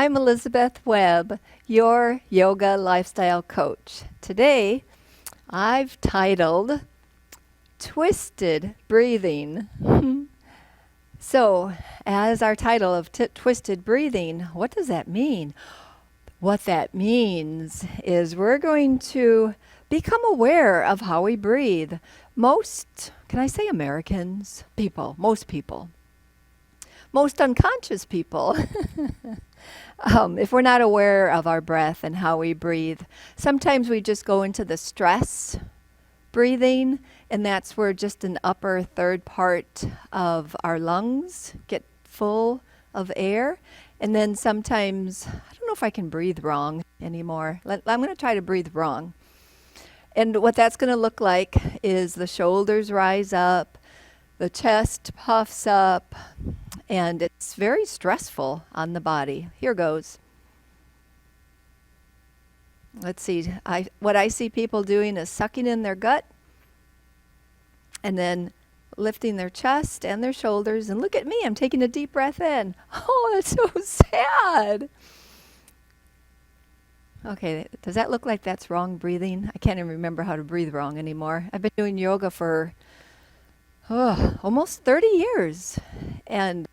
I'm Elizabeth Webb, your yoga lifestyle coach. Today, I've titled Twisted Breathing. So, as our title of Twisted Breathing, what does that mean? What that means is we're going to become aware of how we breathe. Can I say Americans? Most people, most unconscious people. If we're not aware of our breath and how we breathe, sometimes we just go into the stress breathing, and that's where just an upper third part of our lungs get full of air. And then sometimes, I don't know if I can breathe wrong anymore. I'm going to try to breathe wrong. And what that's going to look like is the shoulders rise up, the chest puffs up, and it's very stressful on the body. Here goes. Let's see. What I see people doing is sucking in their gut and then lifting their chest and their shoulders. And look at me, I'm taking a deep breath in. Oh, that's so sad. Okay, does that look like that's wrong breathing? I can't even remember how to breathe wrong anymore. I've been doing yoga for almost 30 years. And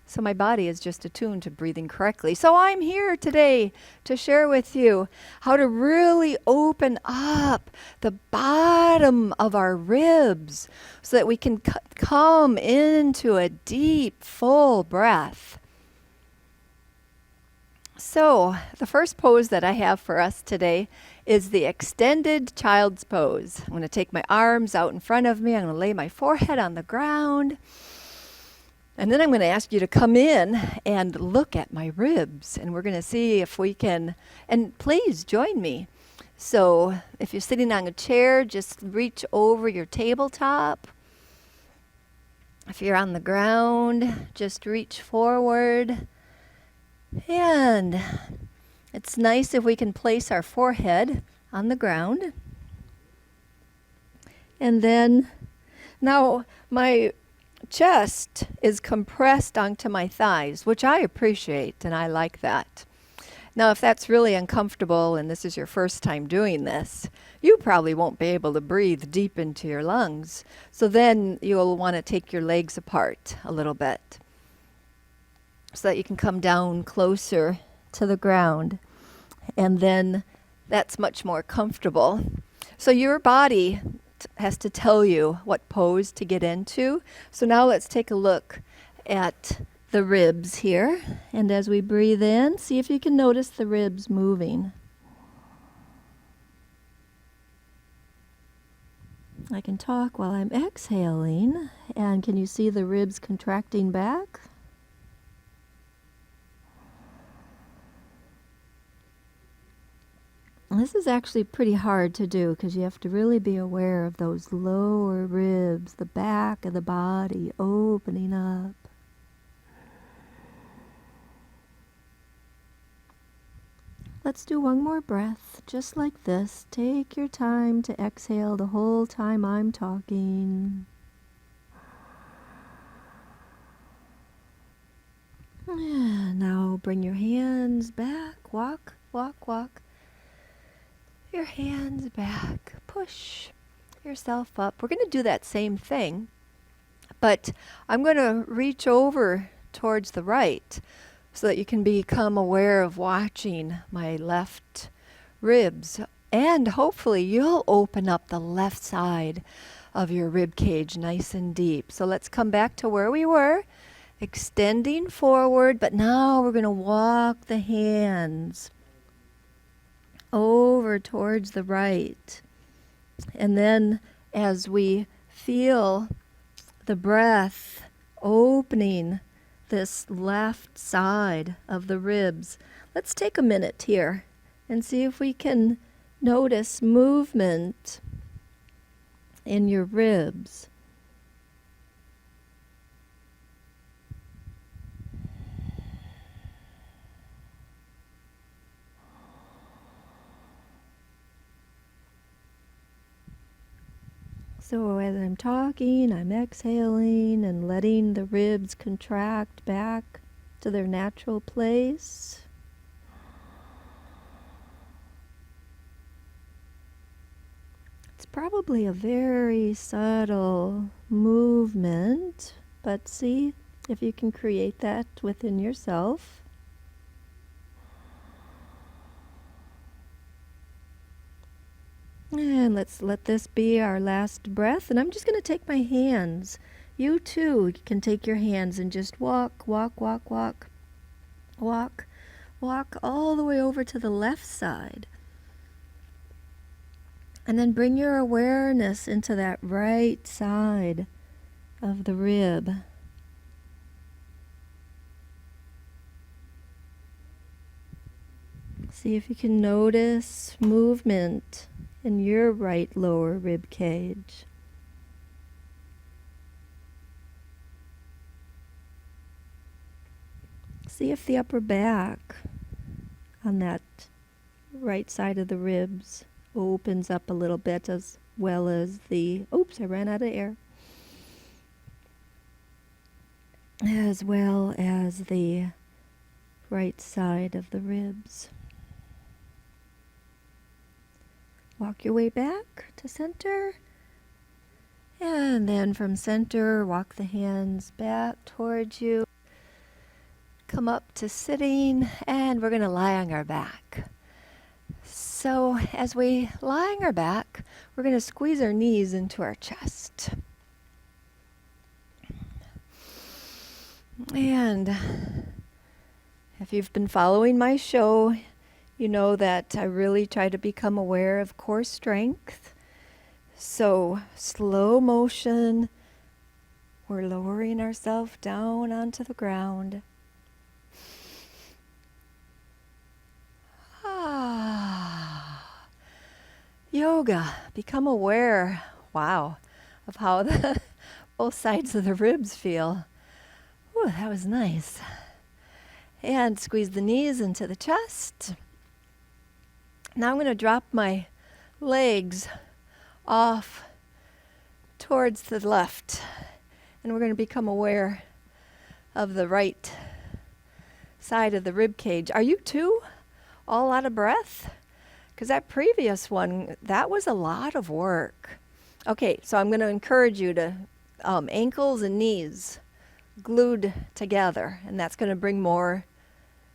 so my body is just attuned to breathing correctly. So I'm here today to share with you how to really open up the bottom of our ribs so that we can come into a deep, full breath. So the first pose that I have for us today is the extended child's pose. I'm going to take my arms out in front of me. I'm going to lay my forehead on the ground. And then I'm going to ask you to come in and look at my ribs. And we're going to see if we can, and please join me. So if you're sitting on a chair, just reach over your tabletop. If you're on the ground, just reach forward. And it's nice if we can place our forehead on the ground. And then, now my chest is compressed onto my thighs, which I appreciate, and I like that. Now, if that's really uncomfortable and this is your first time doing this, you probably won't be able to breathe deep into your lungs. So then you'll want to take your legs apart a little bit so that you can come down closer to the ground. And then that's much more comfortable. So your body has to tell you what pose to get into. So now let's take a look at the ribs here. And as we breathe in, see if you can notice the ribs moving. I can talk while I'm exhaling. And can you see the ribs contracting back? This is actually pretty hard to do because you have to really be aware of those lower ribs, the back of the body opening up. Let's do one more breath, just like this. Take your time to exhale the whole time I'm talking. Now bring your hands back, walk, walk, walk. Your hands back, push yourself up. We're going to do that same thing, but I'm going to reach over towards the right so that you can become aware of watching my left ribs, and hopefully you'll open up the left side of your rib cage nice and deep. So let's come back to where we were, extending forward, but now we're going to walk the hands over towards the right. And then as we feel the breath opening this left side of the ribs, let's take a minute here and see if we can notice movement in your ribs. So as I'm talking, I'm exhaling and letting the ribs contract back to their natural place. probably a very subtle movement, but see if you can create that within yourself. And let's let this be our last breath. And I'm just going to take my hands. You too can take your hands and just walk, walk, walk, walk, walk, walk all the way over to the left side. And then bring your awareness into that right side of the rib. See if you can notice movement in your right lower rib cage. See if the upper back on that right side of the ribs opens up a little bit, as well as the, oops, I ran out of air. As well as the right side of the ribs. Walk your way back to center. And then from center, walk the hands back towards you. Come up to sitting, and we're going to lie on our back. So as we lie on our back, we're going to squeeze our knees into our chest. And if you've been following my show, you know that I really try to become aware of core strength. So slow motion, we're lowering ourselves down onto the ground. Yoga, become aware, wow, of how both sides of the ribs feel. Ooh, that was nice. And squeeze the knees into the chest. Now I'm going to drop my legs off towards the left. And we're going to become aware of the right side of the rib cage. Are you too all out of breath? Because that previous one, that was a lot of work. Okay, so I'm going to encourage you to ankles and knees glued together. And that's going to bring more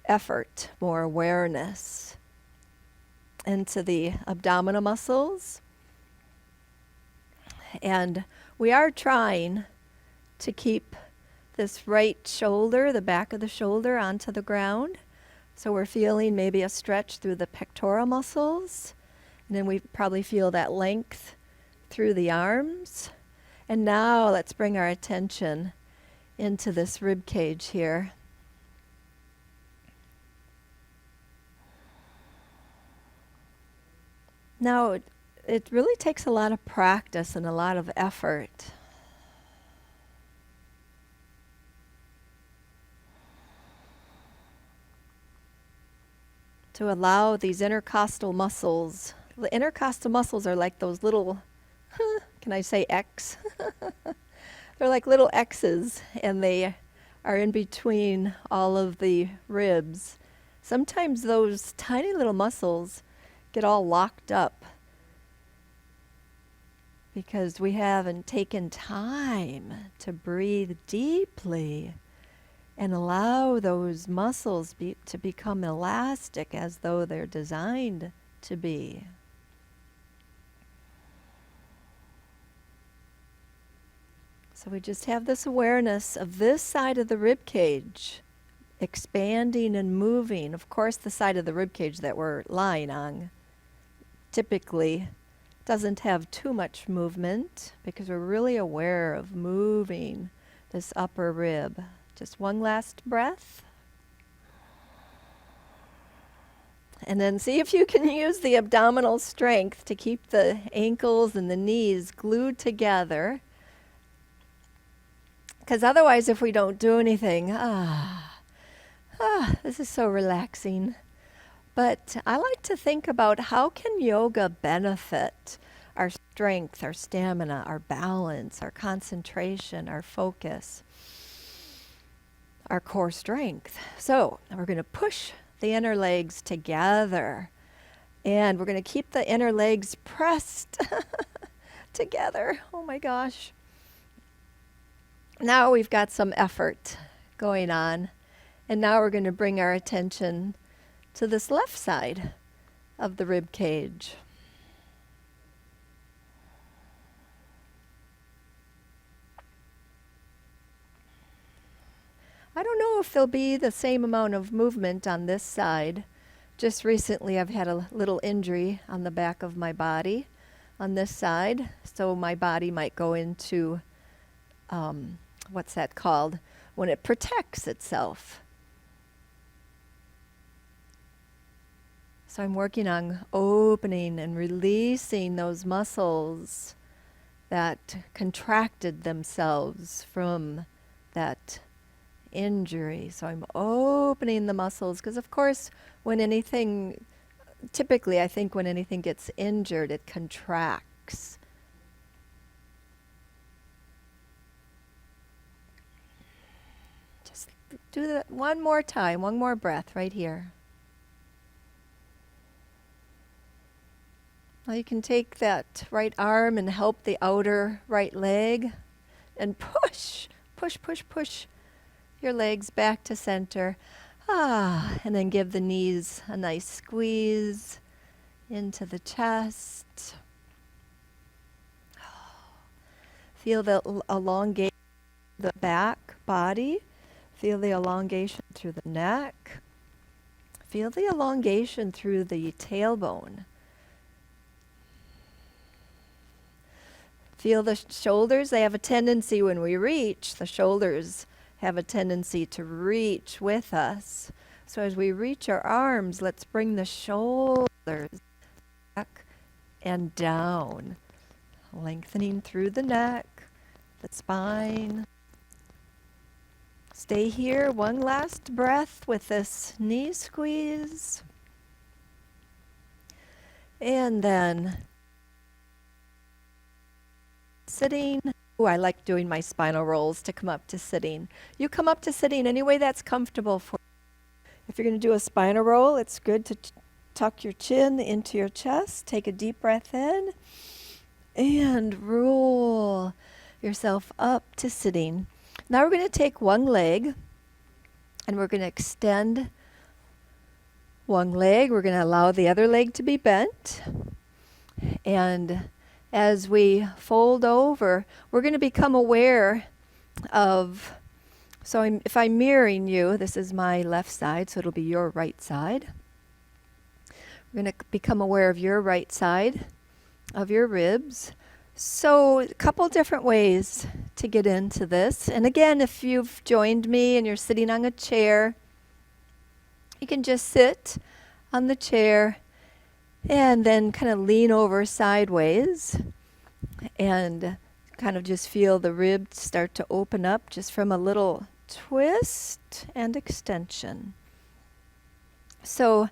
effort, more awareness into the abdominal muscles. And we are trying to keep this right shoulder, the back of the shoulder, onto the ground. So we're feeling maybe a stretch through the pectoral muscles. And then we probably feel that length through the arms. And now let's bring our attention into this rib cage here. Now, it really takes a lot of practice and a lot of effort to allow these intercostal muscles. The intercostal muscles are like those little, can I say X? They're like little X's, and they are in between all of the ribs. Sometimes those tiny little muscles get all locked up because we haven't taken time to breathe deeply and allow those muscles to become elastic as though they're designed to be. So we just have this awareness of this side of the rib cage expanding and moving. Of course, the side of the rib cage that we're lying on typically doesn't have too much movement because we're really aware of moving this upper rib. Just one last breath. And then see if you can use the abdominal strength to keep the ankles and the knees glued together. Because otherwise, if we don't do anything, this is so relaxing. But I like to think about how can yoga benefit our strength, our stamina, our balance, our concentration, our focus, our core strength. So we're going to push the inner legs together. And we're going to keep the inner legs pressed together. Oh my gosh. Now we've got some effort going on. And now we're going to bring our attention to this left side of the rib cage. I don't know if there'll be the same amount of movement on this side. Just recently I've had a little injury on the back of my body on this side, so my body might go into, what's that called? When it protects itself. So I'm working on opening and releasing those muscles that contracted themselves from that injury. So I'm opening the muscles because, of course, typically I think when anything gets injured, it contracts. Just do that one more time, one more breath right here. Now you can take that right arm and help the outer right leg and push your legs back to center. And then give the knees a nice squeeze into the chest. Feel the elongation of the back body. Feel the elongation through the neck. Feel the elongation through the tailbone. Feel the shoulders. They have a tendency when we reach, the shoulders have a tendency to reach with us. So as we reach our arms, let's bring the shoulders back and down, lengthening through the neck, the spine. Stay here, one last breath with this knee squeeze. And then sitting. Ooh, I like doing my spinal rolls to come up to sitting. You come up to sitting any way that's comfortable for you. If you're going to do a spinal roll, it's good to tuck your chin into your chest. Take a deep breath in and roll yourself up to sitting. Now we're going to take one leg and we're going to extend one leg. We're going to allow the other leg to be bent. And as we fold over, we're going to become aware of, if I'm mirroring you, this is my left side, so it'll be your right side. We're going to become aware of your right side, of your ribs. So a couple different ways to get into this. And again, if you've joined me and you're sitting on a chair, you can just sit on the chair and then kind of lean over sideways and kind of just feel the ribs start to open up just from a little twist and extension. So a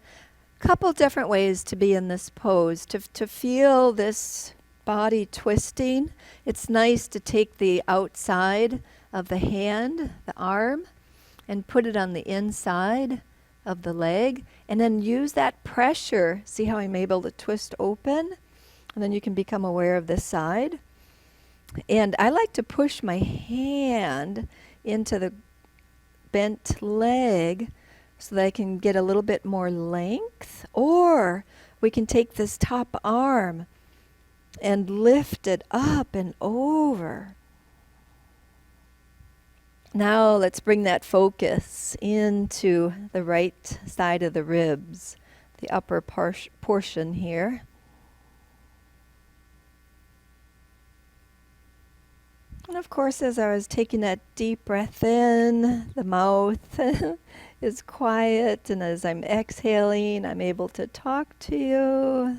couple different ways to be in this pose. To feel this body twisting, it's nice to take the outside of the hand, the arm, and put it on the inside of the leg, and then use that pressure. See how I'm able to twist open? And then you can become aware of this side. And I like to push my hand into the bent leg so that I can get a little bit more length. Or we can take this top arm and lift it up and over. Now let's bring that focus into the right side of the ribs, the upper portion here. And of course, as I was taking that deep breath in, the mouth is quiet, and as I'm exhaling, I'm able to talk to you.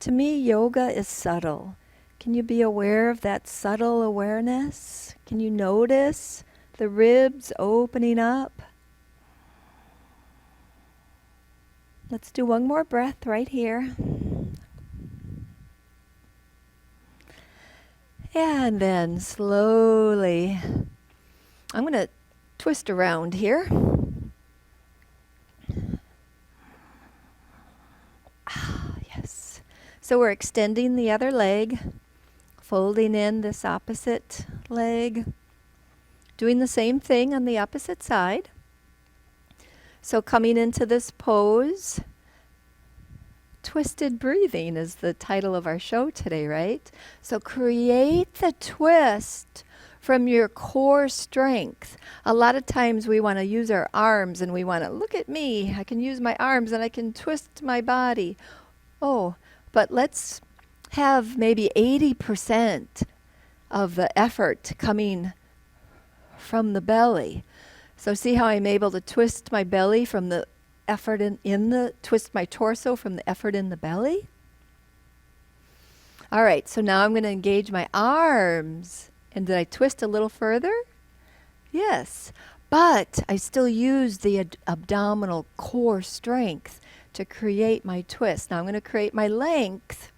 To me, yoga is subtle. Can you be aware of that subtle awareness? Can you notice the ribs opening up? Let's do one more breath right here. And then slowly, I'm going to twist around here. So we're extending the other leg, folding in this opposite leg, doing the same thing on the opposite side. So coming into this pose, twisted breathing is the title of our show today, right? So create the twist from your core strength. A lot of times we want to use our arms and we want to, look at me, I can use my arms and I can twist my body. Oh, but let's have maybe 80% of the effort coming from the belly. So see how I'm able to twist my belly from the effort twist my torso from the effort in the belly? All right, so now I'm going to engage my arms. And did I twist a little further? Yes, but I still use the abdominal core strength to create my twist. Now I'm going to create my length.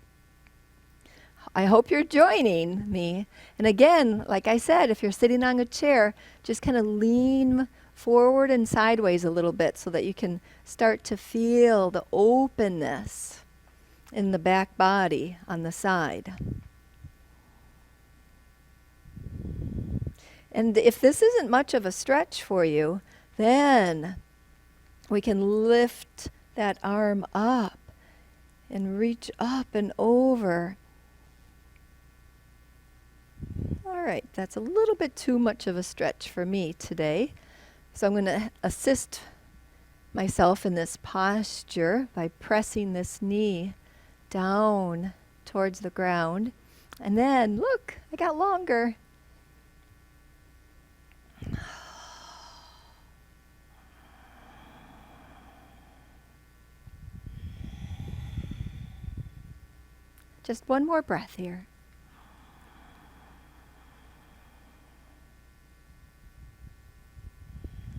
I hope you're joining me. And again, like I said, if you're sitting on a chair, just kind of lean forward and sideways a little bit so that you can start to feel the openness in the back body on the side. And if this isn't much of a stretch for you, then we can lift that arm up and reach up and over. All right, that's a little bit too much of a stretch for me today. So I'm going to assist myself in this posture by pressing this knee down towards the ground. And then, look, I got longer. Just one more breath here.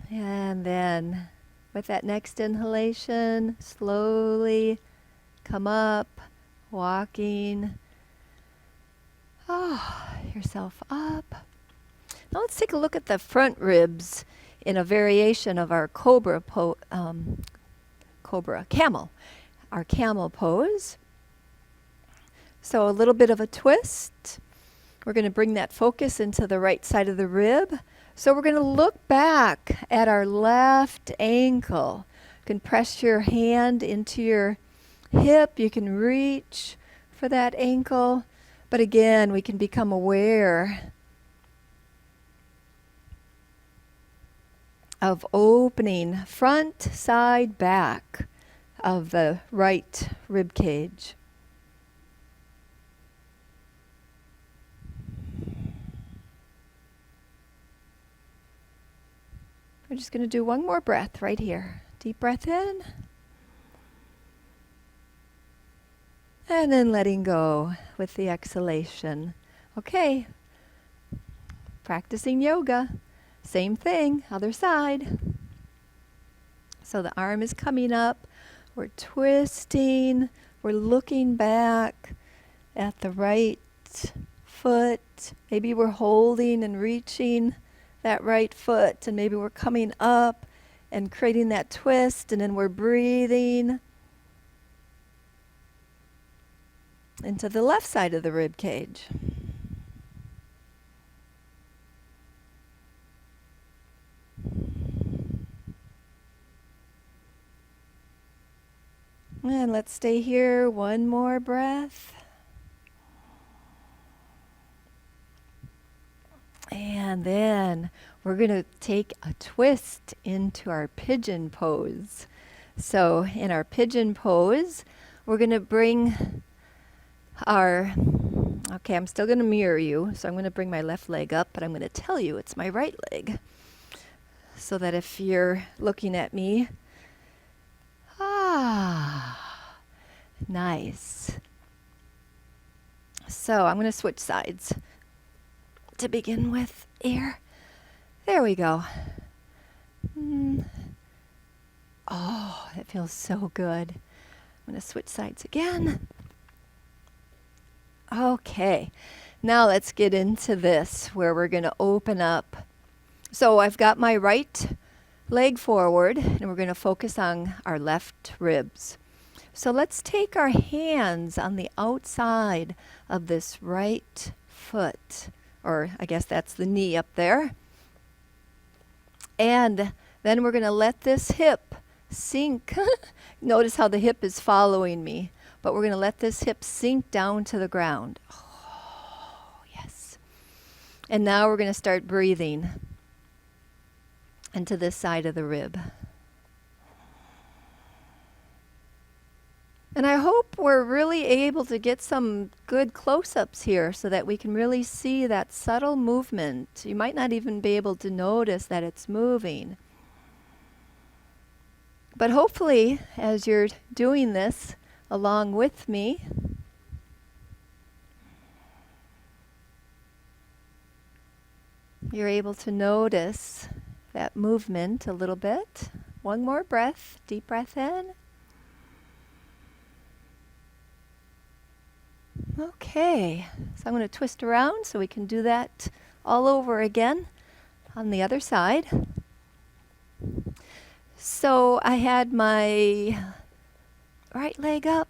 And then with that next inhalation, slowly come up, walking yourself up. Now let's take a look at the front ribs in a variation of our Cobra Camel, our camel pose. So a little bit of a twist. We're going to bring that focus into the right side of the rib. So we're going to look back at our left ankle. You can press your hand into your hip. You can reach for that ankle. But again, we can become aware of opening front, side, back of the right rib cage. We're just going to do one more breath right here. Deep breath in. And then letting go with the exhalation. Okay. Practicing yoga. Same thing, other side. So the arm is coming up. We're twisting. We're looking back at the right foot. Maybe we're holding and reaching that right foot, and maybe we're coming up and creating that twist, and then we're breathing into the left side of the rib cage. And let's stay here, one more breath. And then we're going to take a twist into our pigeon pose. So in our pigeon pose, we're going to bring I'm still going to mirror you. So I'm going to bring my left leg up, but I'm going to tell you it's my right leg. So that if you're looking at me, nice. So I'm going to switch sides to begin with here. There we go. Oh, that feels so good. I'm going to switch sides again. Okay, now let's get into this where we're going to open up. So I've got my right leg forward and we're going to focus on our left ribs. So let's take our hands on the outside of this right foot, or I guess that's the knee up there. And then we're going to let this hip sink. Notice how the hip is following me, but we're going to let this hip sink down to the ground. Oh, yes. And now we're going to start breathing into this side of the rib. And I hope we're really able to get some good close-ups here so that we can really see that subtle movement. You might not even be able to notice that it's moving. But hopefully, as you're doing this along with me, you're able to notice that movement a little bit. One more breath, deep breath in. Okay, so I'm going to twist around so we can do that all over again on the other side. So I had my right leg up,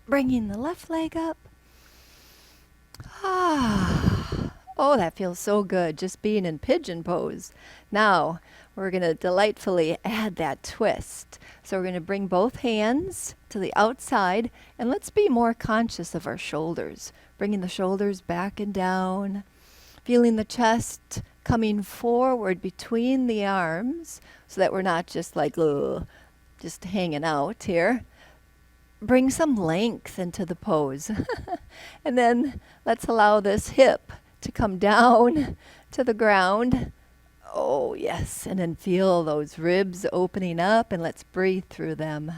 bringing the left leg up. Oh, that feels so good, just being in pigeon pose. Now, we're going to delightfully add that twist. So we're going to bring both hands to the outside, and let's be more conscious of our shoulders. Bringing the shoulders back and down, feeling the chest coming forward between the arms so that we're not just like, just hanging out here. Bring some length into the pose. And then let's allow this hip to come down to the ground. Oh, yes. And then feel those ribs opening up, and let's breathe through them.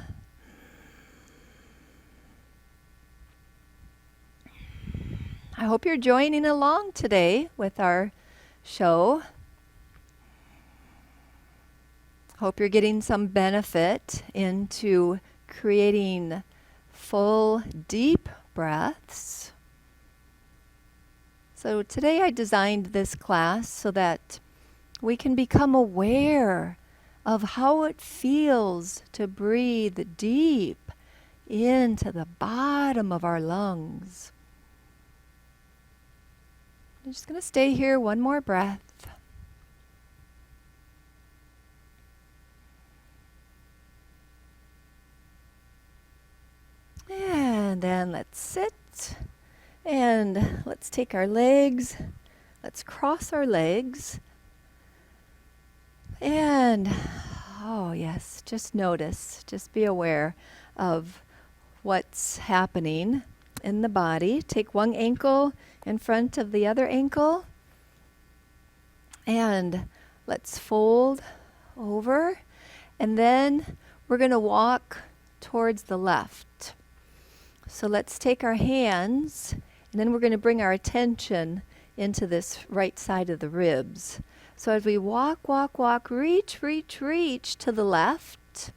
I hope you're joining along today with our show. Hope you're getting some benefit into creating full, deep breaths. So today I designed this class so that we can become aware of how it feels to breathe deep into the bottom of our lungs. I'm just going to stay here one more breath. And then let's sit. And let's take our legs. Let's cross our legs. And, oh yes, just notice, just be aware of what's happening in the body. Take one ankle in front of the other ankle. And let's fold over. And then we're going to walk towards the left. So let's take our hands, and then we're going to bring our attention into this right side of the ribs. So as we walk, reach to the left.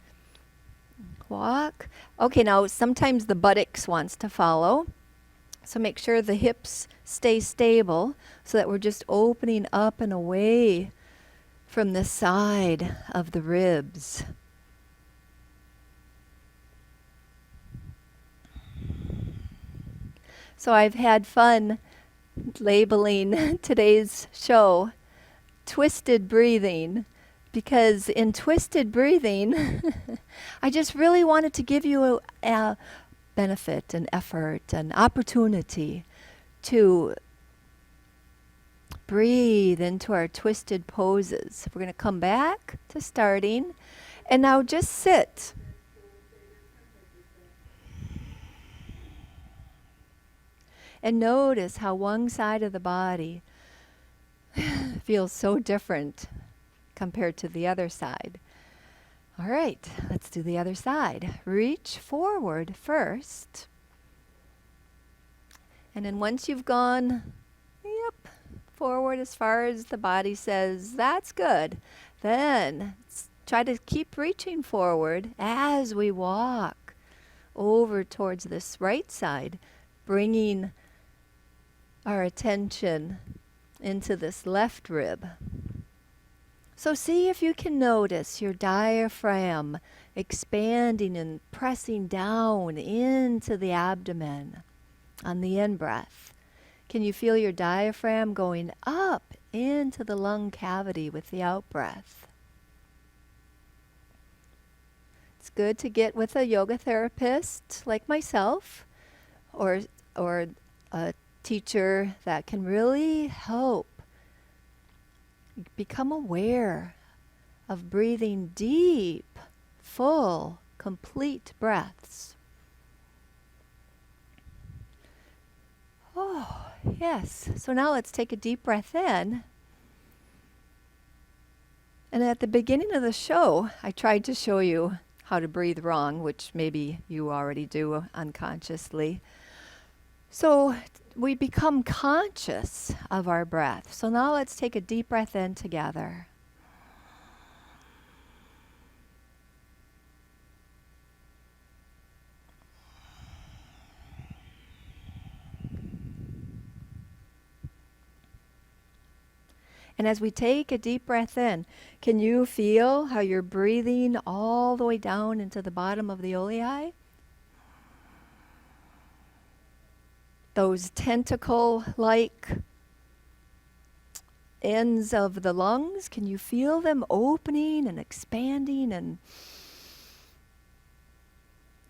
Walk. Okay, now sometimes the buttocks wants to follow. So make sure the hips stay stable so that we're just opening up and away from the side of the ribs. So I've had fun labeling today's show Twisted Breathing, because in twisted breathing, I just really wanted to give you a benefit, an effort, an opportunity to breathe into our twisted poses. We're going to come back to starting, and now just sit. And notice how one side of the body feels so different compared to the other side. All right, let's do the other side. Reach forward first. And then once you've gone, forward as far as the body says, that's good. Then try to keep reaching forward as we walk over towards this right side, bringing our attention into this left rib. So see if you can notice your diaphragm expanding and pressing down into the abdomen on the in-breath. Can you feel your diaphragm going up into the lung cavity with the out-breath? It's good to get with a yoga therapist like myself or a teacher that can really help become aware of breathing deep, full, complete breaths. Oh, yes. So now let's take a deep breath in. And at the beginning of the show, I tried to show you how to breathe wrong, which maybe you already do unconsciously. So we become conscious of our breath. So now let's take a deep breath in together. And as we take a deep breath in, can you feel how you're breathing all the way down into the bottom of the olei? Those tentacle-like ends of the lungs, can you feel them opening and expanding and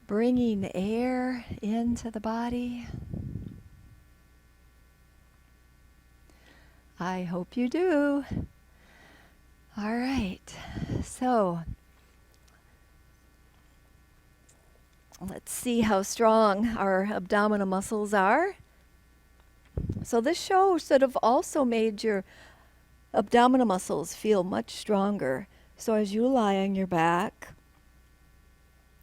bringing air into the body? I hope you do. All right, so let's see how strong our abdominal muscles are. So this show should have also made your abdominal muscles feel much stronger. So as you lie on your back,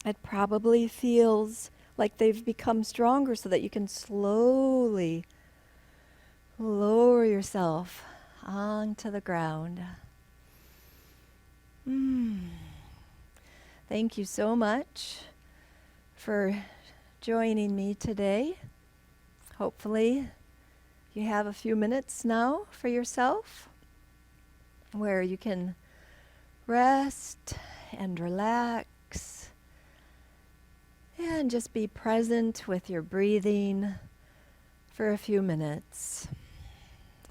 it probably feels like they've become stronger so that you can slowly lower yourself onto the ground. Thank you so much for joining me today. Hopefully you have a few minutes now for yourself where you can rest and relax and just be present with your breathing for a few minutes.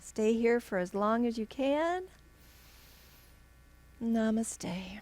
Stay here for as long as you can. Namaste.